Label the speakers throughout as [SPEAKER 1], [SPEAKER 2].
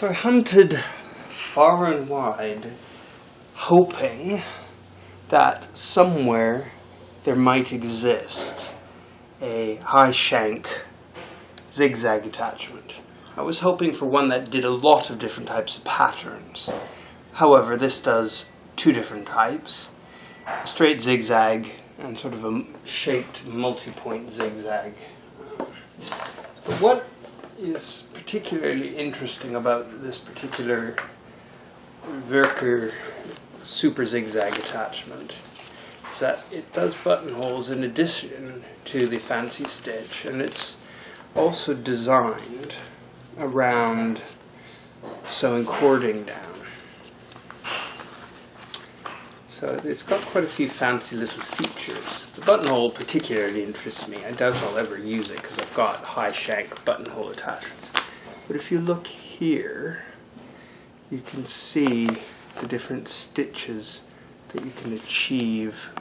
[SPEAKER 1] So I hunted far and wide, hoping that somewhere there might exist a high shank zigzag attachment. I was hoping for one that did a lot of different types of patterns. However, this does two different types, a straight zigzag and sort of a shaped multi-point zigzag. But what is particularly interesting about this particular Wÿrker super zigzag attachment is that it does buttonholes in addition to the fancy stitch, and it's also designed around sewing cording down. So it's got quite a few fancy little features. The buttonhole particularly interests me. I doubt I'll ever use it because I've got high shank buttonhole attachments. But if you look here, you can see the different stitches that you can achieve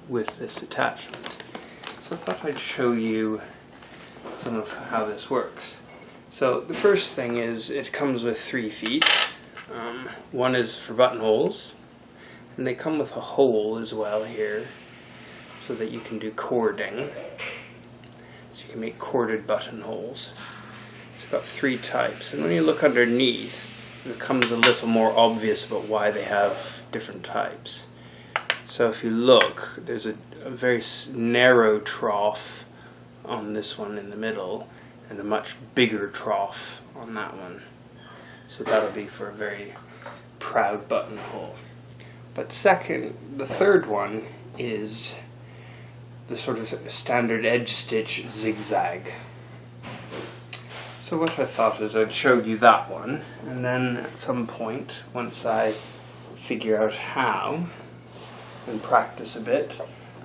[SPEAKER 1] with this attachment. So I thought I'd show you some of how this works. So the first thing is it comes with 3 feet. One is for buttonholes, and they come with a hole as well here so that you can do cording. So you can make corded buttonholes. It's got 3 types, and when you look underneath, it becomes a little more obvious about why they have different types. So if you look, there's a very narrow trough on this one in the middle, and a much bigger trough on that one. So that'll be for a very proud buttonhole. But the third one is the sort of standard edge stitch zigzag. So what I thought is I'd show you that one, and then at some point, once I figure out how and practice a bit,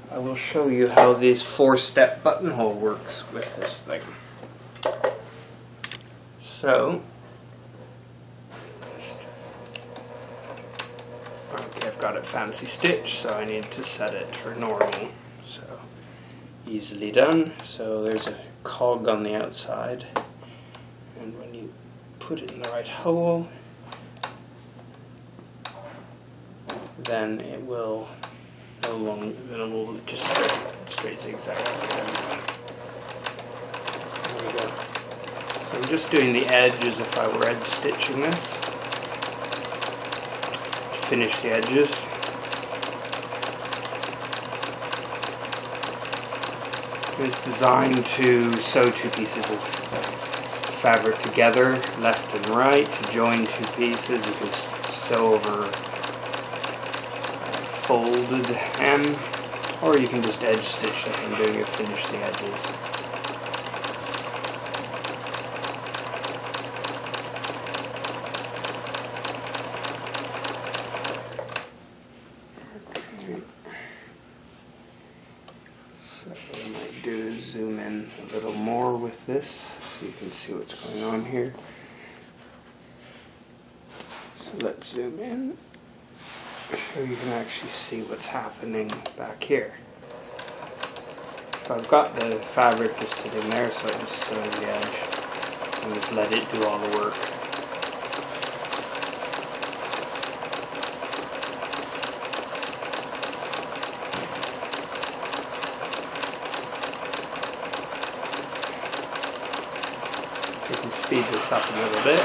[SPEAKER 1] I will show you how this 4-step buttonhole works with this thing. So, okay, I've got it fancy stitch, so I need to set it for normal. So, easily done. So there's a cog on the outside, and when you put it in the right hole, then it will no longer, it will just straight zigzag. There we go. So I'm just doing the edge as if I were edge stitching this to finish the edges. It's designed to sew 2 pieces of fabric together, left and right, to join 2 pieces. You can sew over folded hem, or you can just edge stitch like I'm doing it, finish the edges. Okay. So what I might do is zoom in a little more with this so you can see what's going on here. So let's zoom in so you can actually see what's happening back here. So I've got the fabric just sitting there, so I just sew the edge and just let it do all the work. So you can speed this up a little bit.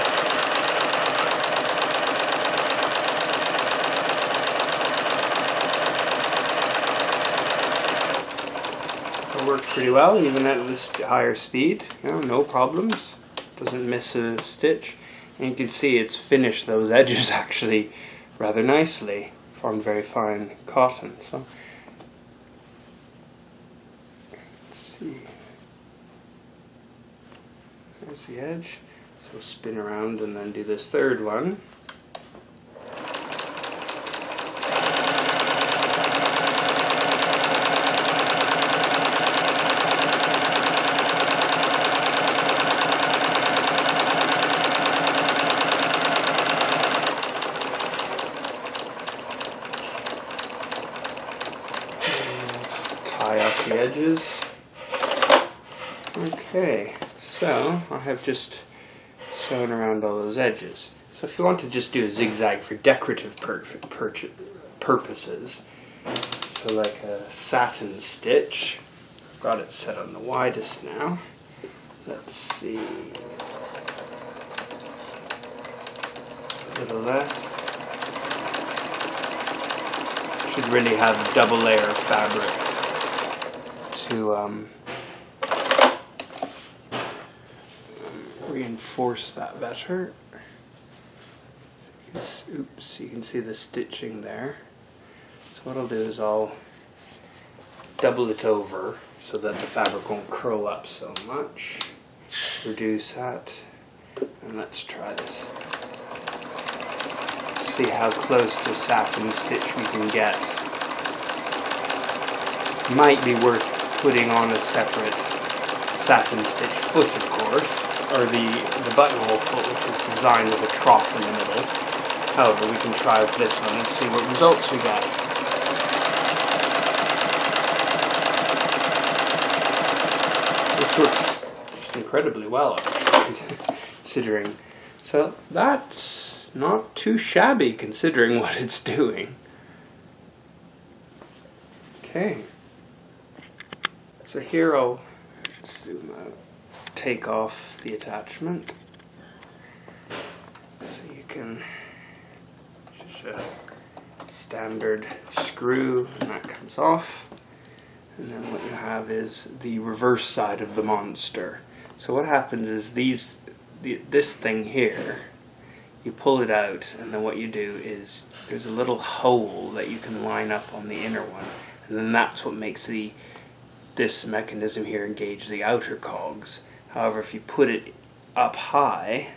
[SPEAKER 1] Worked pretty well, even at this higher speed. No problems. Doesn't miss a stitch. And you can see it's finished those edges actually rather nicely from very fine cotton. So let's see. There's the edge. So spin around and then do this third one. Tie off the edges. Okay, so I have just sewing around all those edges. So if you want to just do a zigzag for decorative purposes, so like a satin stitch, I've got it set on the widest now. Let's see, a little less. Should really have a double layer of fabric to reinforce that better. Oops, you can see the stitching there. So what I'll do is I'll double it over so that the fabric won't curl up so much. Reduce that, and let's try this. See how close to a satin stitch we can get. Might be worth putting on a separate satin stitch foot, of course, or the buttonhole foot, which is designed with a trough in the middle. However, we can try with this one and see what results we get. This works just incredibly well, considering. So that's not too shabby considering what it's doing. Okay. So here I'll zoom out, take off the attachment. So you can just a standard screw, and that comes off. And then what you have is the reverse side of the monster. So what happens is this thing here, you pull it out, and then what you do is there's a little hole that you can line up on the inner one, and then that's what makes this mechanism here engage the outer cogs. However, if you put it up high,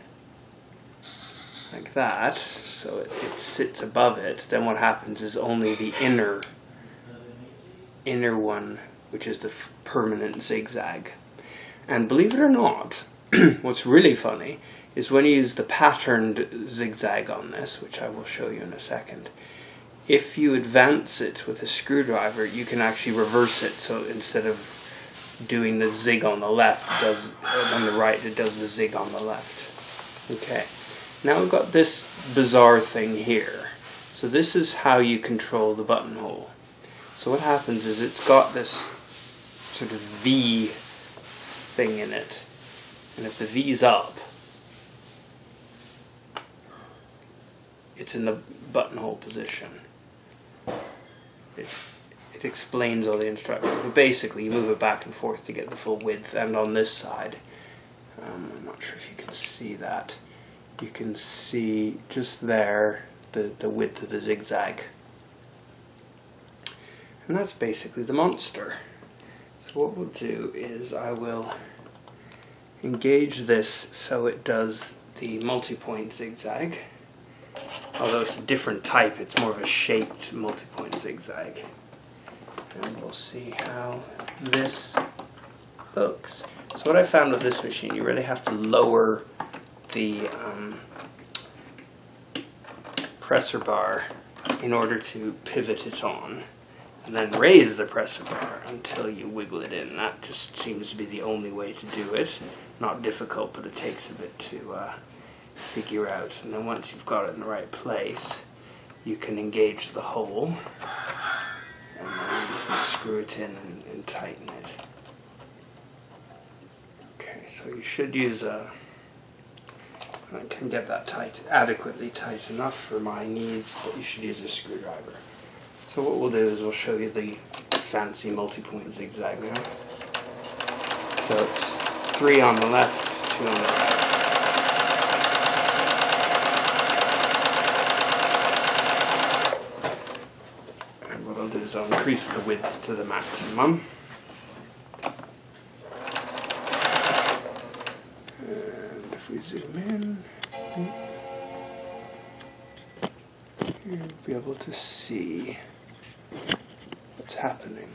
[SPEAKER 1] like that, so it sits above it, then what happens is only the inner one, which is the permanent zigzag. And believe it or not, what's really funny is when you use the patterned zigzag on this, which I will show you in a second, if you advance it with a screwdriver, you can actually reverse it. So instead of doing the zig on the left, on the right, it does the zig on the left. Okay. Now we've got this bizarre thing here. So this is how you control the buttonhole. So what happens is it's got this sort of V thing in it. And if the V's up, it's in the buttonhole position. It explains all the instructions. But basically you move it back and forth to get the full width. And on this side, I'm not sure if you can see that. You can see just there the width of the zigzag. And that's basically the monster. So what we'll do is I will engage this so it does the multi-point zigzag. Although it's a different type, it's more of a shaped multi-point zigzag. And we'll see how this looks. So what I found with this machine, you really have to lower the presser bar in order to pivot it on, and then raise the presser bar until you wiggle it in. That just seems to be the only way to do it. Not difficult, but it takes a bit to figure out. And then once you've got it in the right place, you can engage the hole and then screw it in and tighten it. Okay, so you should use I can get that adequately tight enough for my needs, but you should use a screwdriver. So what we'll do is we'll show you the fancy multi-point zigzag now. So it's 3 on the left, 2 on the right. And what I'll do is I'll increase the width to the maximum. And if we zoom in, you'll be able to see what's happening.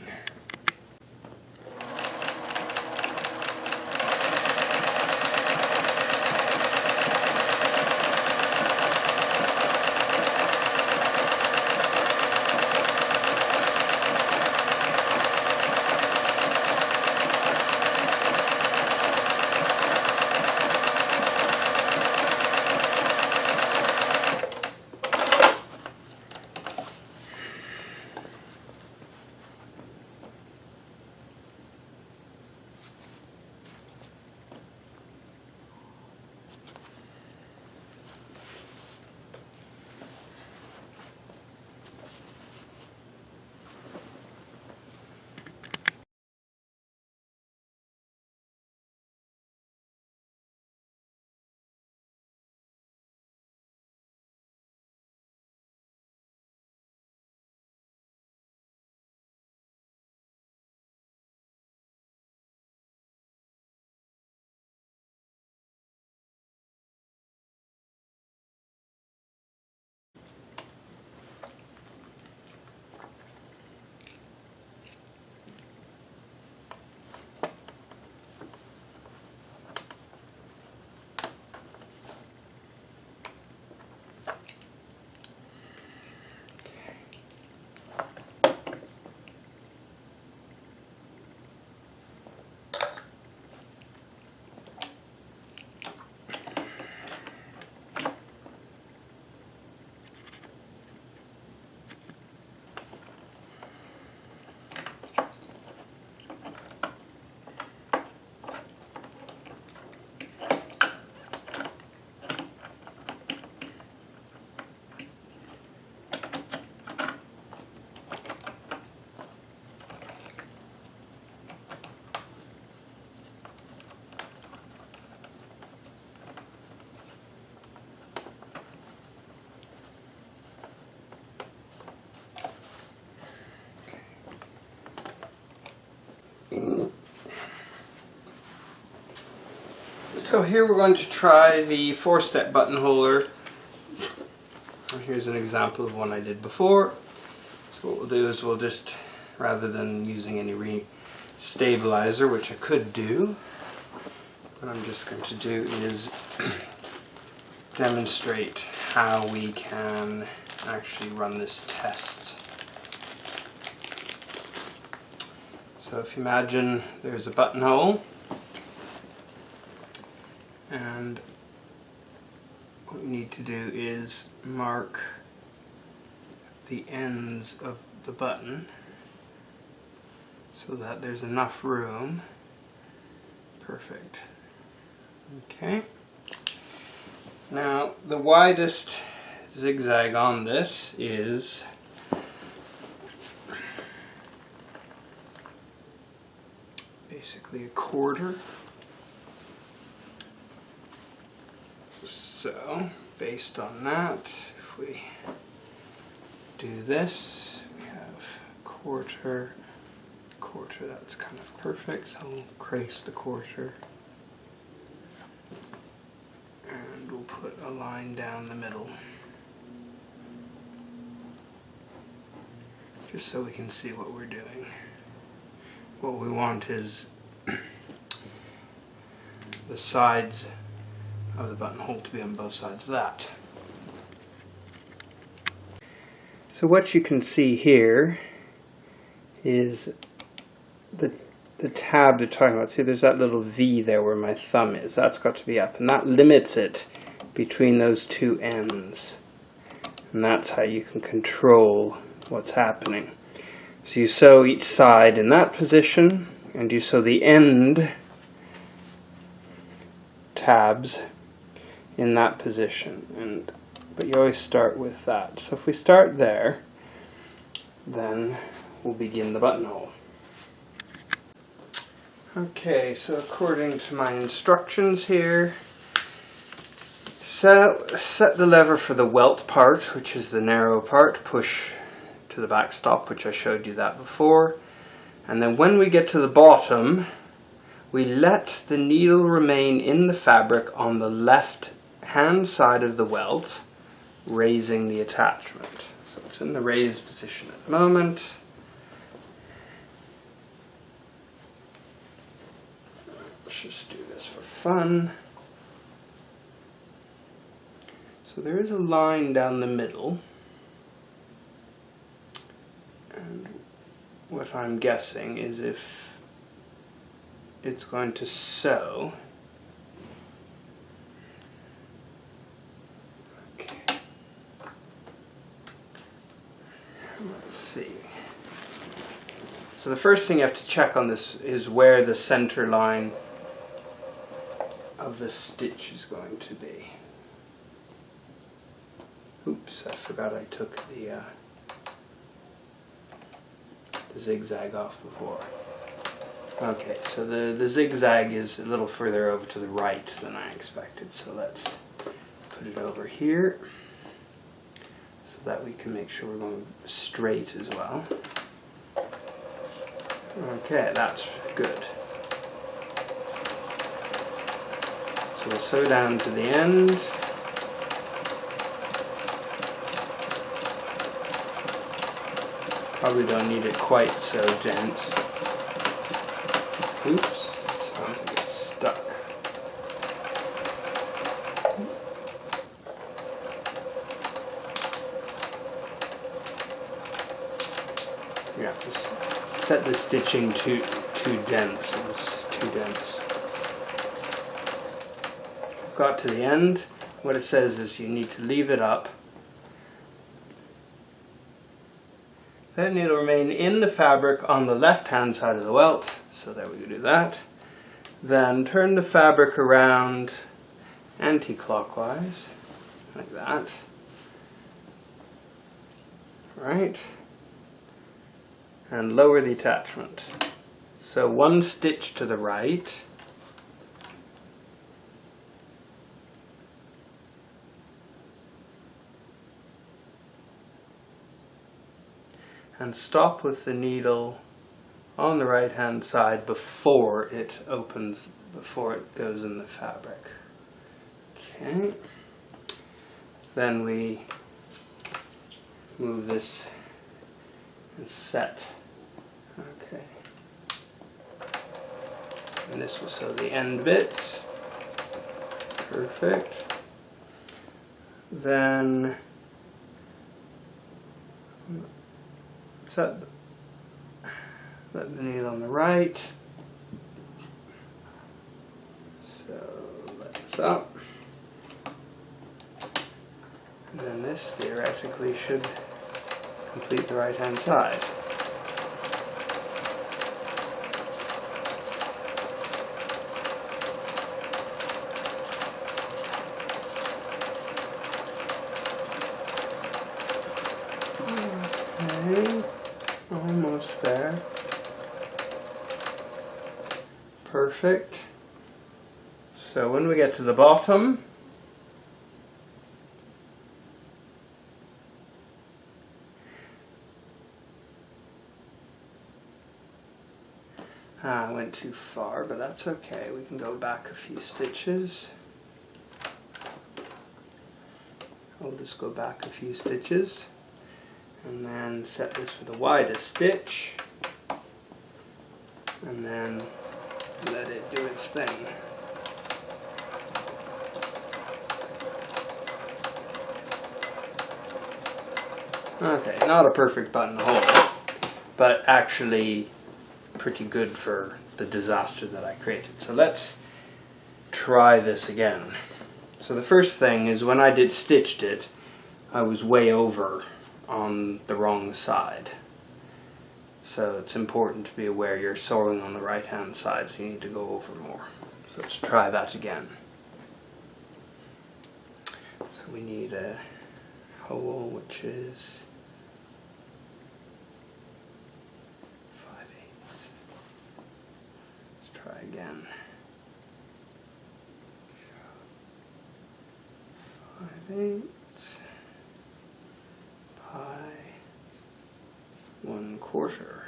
[SPEAKER 1] So here we're going to try the 4-step buttonholer. Here's an example of one I did before. So what we'll do is we'll just, rather than using any re-stabilizer, which I could do, what I'm just going to do is demonstrate how we can actually run this test. So if you imagine there's a buttonhole, and what we need to do is mark the ends of the button so that there's enough room. Perfect. Okay. Now the widest zigzag on this is basically a quarter. So, based on that, if we do this, we have quarter, that's kind of perfect, so we'll crease the quarter. And we'll put a line down the middle. Just so we can see what we're doing. What we want is the sides of the buttonhole to be on both sides of that. So what you can see here is the tab they're talking about. See, there's that little V there where my thumb is. That's got to be up, and that limits it between those two ends. And that's how you can control what's happening. So you sew each side in that position, and you sew the end tabs in that position, but you always start with that. So if we start there, then we'll begin the buttonhole. Okay, so according to my instructions here, set the lever for the welt part, which is the narrow part, push to the backstop, which I showed you that before, and then when we get to the bottom, we let the needle remain in the fabric on the left hand side of the welt, raising the attachment. So it's in the raised position at the moment. Let's just do this for fun. So there is a line down the middle, and what I'm guessing is if it's going to sew. Okay. Let's see. So the first thing you have to check on this is where the center line of the stitch is going to be. Oops, I forgot I took the zigzag off before. Okay, so the zigzag is a little further over to the right than I expected, so let's put it over here so that we can make sure we're going straight as well. Okay, that's good. So we'll sew down to the end. Probably don't need it quite so dense. Oops, it sounds like it's stuck. Yeah, just set the stitching too dense. It was too dense. Got to the end. What it says is you need to leave it up. Then it'll remain in the fabric on the left hand side of the welt. So there we do that. Then turn the fabric around anti-clockwise, like that. Right. And lower the attachment. So one stitch to the right. And stop with the needle on the right hand side before it opens before it goes in the fabric. Okay. Then we move this and set. Okay. And this will sew the end bits. Perfect. Then set the needle on the right. So let this up. And then this theoretically should complete the right hand side. Okay, almost there. Perfect. So when we get to the bottom, I went too far, but that's okay. We can go back a few stitches. I'll just go back a few stitches and then set this for the widest stitch and then let it do its thing. Okay, not a perfect buttonhole, but actually pretty good for the disaster that I created. So let's try this again. So the first thing is when I stitched it, I was way over on the wrong side. So it's important to be aware you're sewing on the right hand side, so you need to go over more. So let's try that again. So we need a hole which is 5/8. Let's try again. 5/8 by 1/4.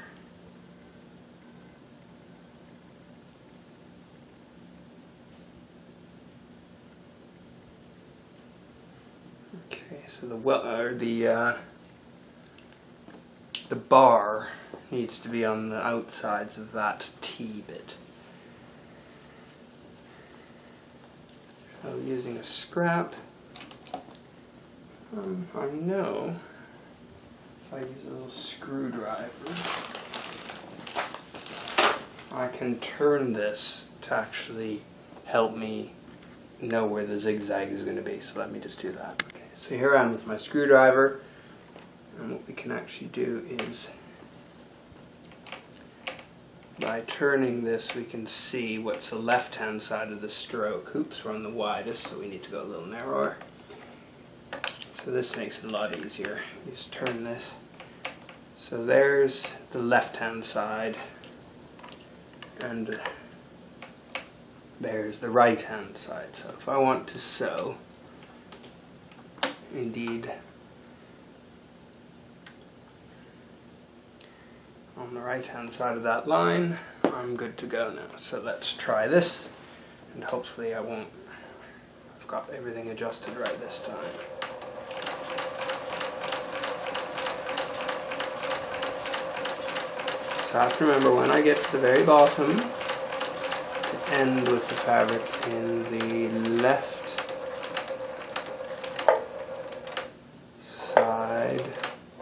[SPEAKER 1] Okay, so the bar needs to be on the outsides of that T bit. So using a scrap, I know if I use a little screwdriver, I can turn this to actually help me know where the zigzag is going to be. So let me just do that. Okay, so here I am with my screwdriver, and what we can actually do is by turning this we can see what's the left hand side of the stroke. Oops, we're on the widest, so we need to go a little narrower. So this makes it a lot easier. You just turn this. So there's the left hand side and there's the right hand side. So if I want to sew, indeed, on the right hand side of that line, I'm good to go now. So let's try this, and hopefully I've got everything adjusted right this time. So I have to remember when I get to the very bottom to end with the fabric in the left side.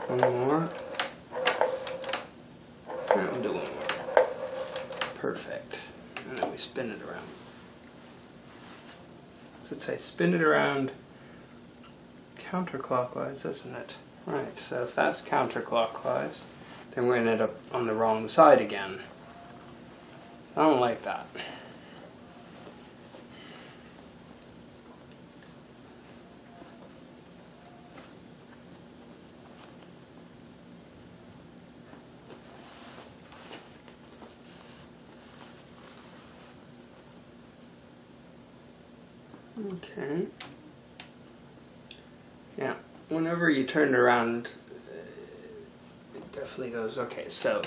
[SPEAKER 1] One more. And we'll do one more. Perfect. And then we spin it around. So let's say spin it around counterclockwise, isn't it? Right, so if that's counterclockwise, then we're going to end up on the wrong side again. I don't like that. Okay. Yeah, whenever you turn it around, it definitely goes, okay, so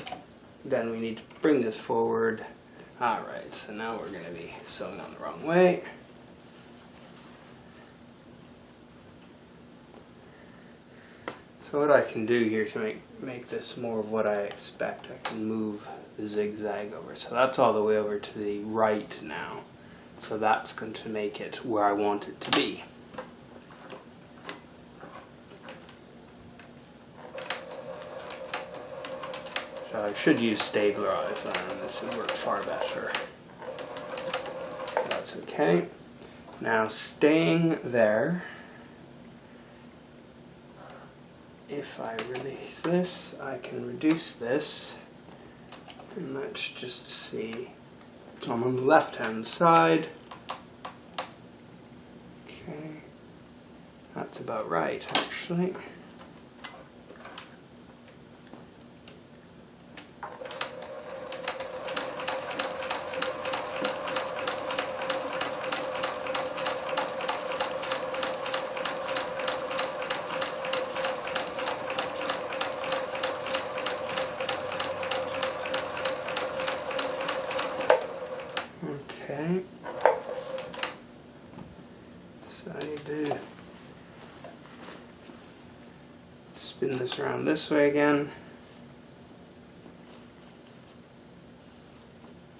[SPEAKER 1] then we need to bring this forward, Alright, so now we're going to be sewing on the wrong way. So what I can do here to make this more of what I expect, I can move the zigzag over. So that's all the way over to the right now. So that's going to make it where I want it to be. So I should use stabilized iron. This would work far better. That's okay. Now staying there, if I release this, I can reduce this. And let's just see. I'm on the left hand side. Okay. That's about right, actually. Okay, so I need to spin this around this way again.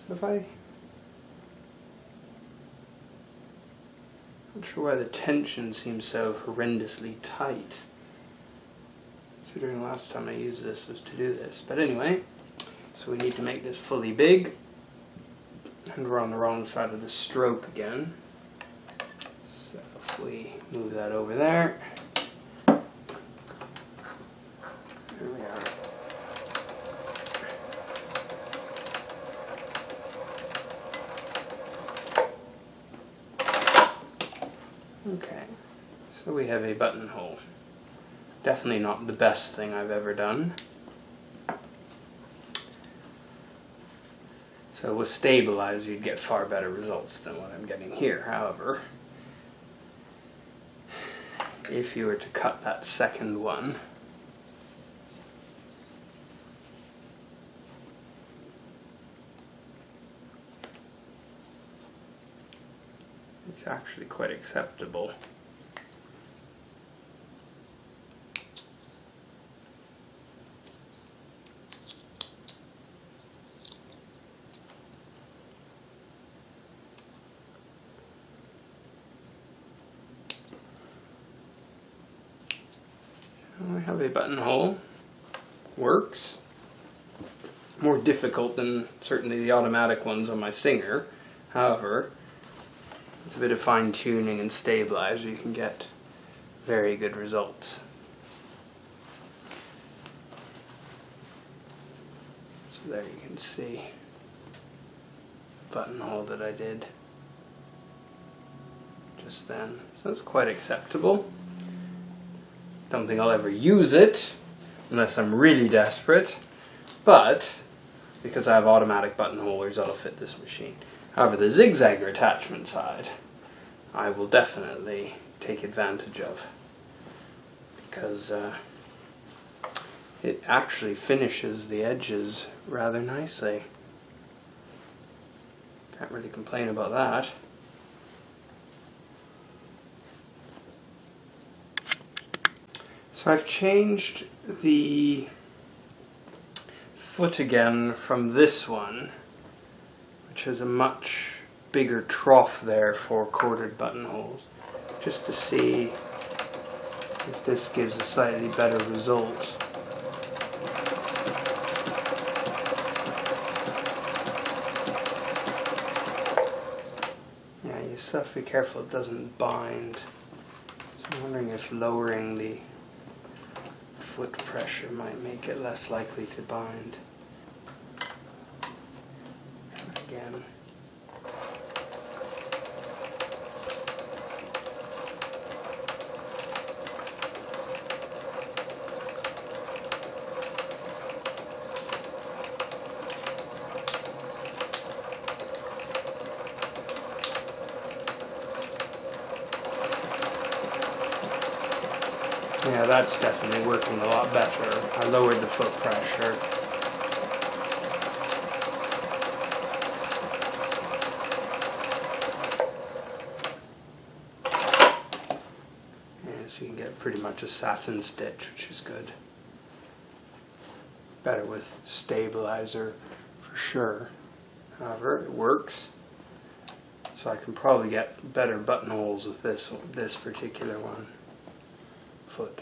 [SPEAKER 1] So if not sure why the tension seems so horrendously tight, considering the last time I used this was to do this. But anyway, so we need to make this fully big. And we're on the wrong side of the stroke again. So if we move that over there. There we are. Okay, so we have a buttonhole. Definitely not the best thing I've ever done. So with stabilized, you'd get far better results than what I'm getting here. However, if you were to cut that second one, it's actually quite acceptable. I have a buttonhole. Works. More difficult than certainly the automatic ones on my Singer. However, with a bit of fine tuning and stabilizer, you can get very good results. So there you can see the buttonhole that I did just then. So it's quite acceptable. Don't think I'll ever use it unless I'm really desperate, but because I have automatic buttonholers, that'll fit this machine. However, the zigzagger attachment side I will definitely take advantage of, because it actually finishes the edges rather nicely. Can't really complain about that. So I've changed the foot again from this one, which has a much bigger trough there for corded buttonholes, just to see if this gives a slightly better result. Yeah, you still have to be careful it doesn't bind. So I'm wondering if lowering the foot pressure might make it less likely to bind. Again. Yeah, that's definitely working a lot better. I lowered the foot pressure. pretty much a satin stitch, which is good. Better with stabilizer for sure. However, it works. So I can probably get better buttonholes with this particular one. Foot.